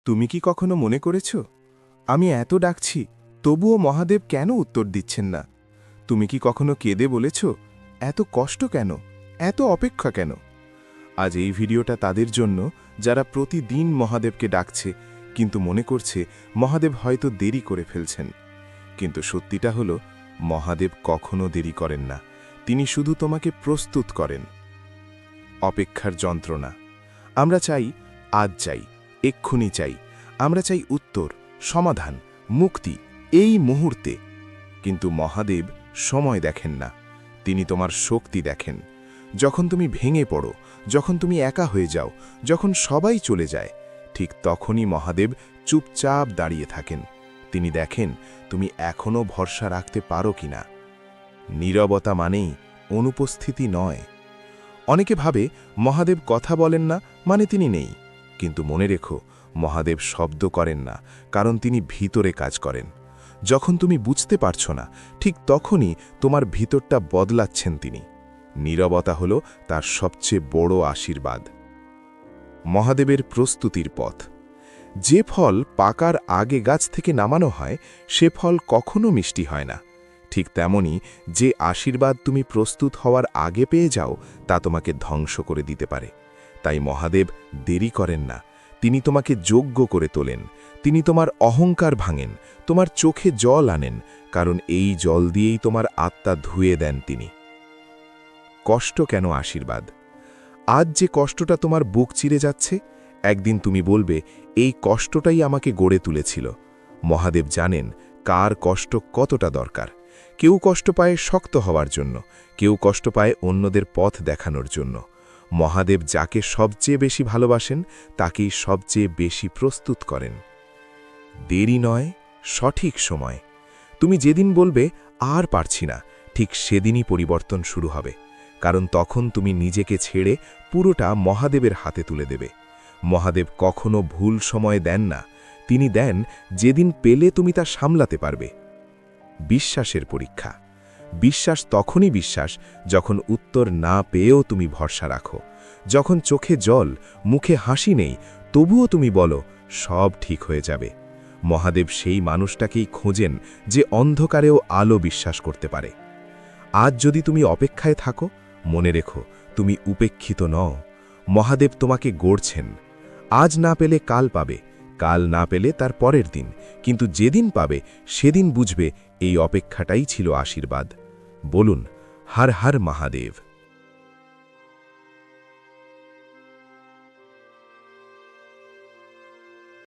তুমি কি কখনো মনে করেছ আমি এত ডাকছি তবুও মহাদেব কেন উত্তর দিচ্ছেন না? তুমি কি কখনো কেঁদে বলেছ এত কষ্ট কেন, এত অপেক্ষা কেন? আজ এই ভিডিওটা তাদের জন্য যারা প্রতিদিন মহাদেবকে ডাকছে কিন্তু মনে করছে মহাদেব হয়তো দেরি করে ফেলছেন। কিন্তু সত্যিটা হলো মহাদেব কখনো দেরি করেন না, তিনি শুধু তোমাকে প্রস্তুত করেন। অপেক্ষার যন্ত্রণা। আমরা চাই, আজ চাই, এক্ষুনি চাই, আমরা চাই উত্তর, সমাধান, মুক্তি এই মুহূর্তে। কিন্তু মহাদেব সময় দেখেন না, তিনি তোমার শক্তি দেখেন। যখন তুমি ভেঙে পড়ো, যখন তুমি একা হয়ে যাও, যখন সবাই চলে যায়, ঠিক তখনই মহাদেব চুপচাপ দাঁড়িয়ে থাকেন। তিনি দেখেন তুমি এখনো ভরসা রাখতে পারো কিনা। নীরবতা মানেই অনুপস্থিতি নয়। অনেকে ভাবে মহাদেব কথা বলেন না মানে তিনি নেই, কিন্তু মনে রেখো মহাদেব শব্দ করেন না, কারণ তিনি ভিতরে কাজ করেন। যখন তুমি বুঝতে পারছো না, ঠিক তখনই তোমার ভিতরটা বদলাচ্ছেন তিনি। নীরবতা হল তার সবচেয়ে বড় আশীর্বাদ। মহাদেবের প্রস্তুতির পথ। যে ফল পাকার আগে গাছ থেকে নামানো হয় সে ফল কখনো মিষ্টি হয় না। ঠিক তেমনি যে আশীর্বাদ তুমি প্রস্তুত হওয়ার আগে পেয়ে যাও তা তোমাকে ধ্বংস করে দিতে পারে। তাই মহাদেব দেরি করেন না, তিনি তোমাকে যোগ্য করে তোলেন। তিনি তোমার অহংকার ভাঙেন, তোমার চোখে জল আনেন, কারণ এই জল দিয়েই তোমার আত্মা ধুয়ে দেন তিনি। কষ্ট কেন আশীর্বাদ? আজ যে কষ্টটা তোমার বুক চিরে যাচ্ছে, একদিন তুমি বলবে এই কষ্টটাই আমাকে গড়ে তুলেছিল। মহাদেব জানেন কার কষ্ট কতটা দরকার। কেউ কষ্ট পায় শক্ত হওয়ার জন্য, কেউ কষ্ট পায় অন্যদের পথ দেখানোর জন্য। মহাদেব যাকে সবচেয়ে বেশি ভালোবাসেন তাকেই সবচেয়ে বেশি প্রস্তুত করেন। দেরি নয়, সঠিক সময়। তুমি যেদিন বলবে আর পারছি না, ঠিক সেদিনই পরিবর্তন শুরু হবে, কারণ তখন তুমি নিজেকে ছেড়ে পুরোটা মহাদেবের হাতে তুলে দেবে। মহাদেব কখনো ভুল সময় দেন না, তিনি দেন যেদিন পেলে তুমি তা সামলাতে পারবে। বিশ্বাসের পরীক্ষা। বিশ্বাস তখনই বিশ্বাস যখন উত্তর না পেয়েও তুমি ভরসা রাখো, যখন চোখে জল, মুখে হাসি নেই, তবুও তুমি বলো সব ঠিক হয়ে যাবে। মহাদেব সেই মানুষটাকেই খোঁজেন যে অন্ধকারেও আলো বিশ্বাস করতে পারে। আজ যদি তুমি অপেক্ষায় থাকো, মনে রেখো তুমি উপেক্ষিত নও। মহাদেব তোমাকে গড়ছেন। আজ না পেলে কাল পাবে, কাল না পেলে তার পরের দিন, কিন্তু যেদিন পাবে সেদিন বুঝবে এই অপেক্ষাটাই ছিল আশীর্বাদ। বলুন, হর হর মহাদেব।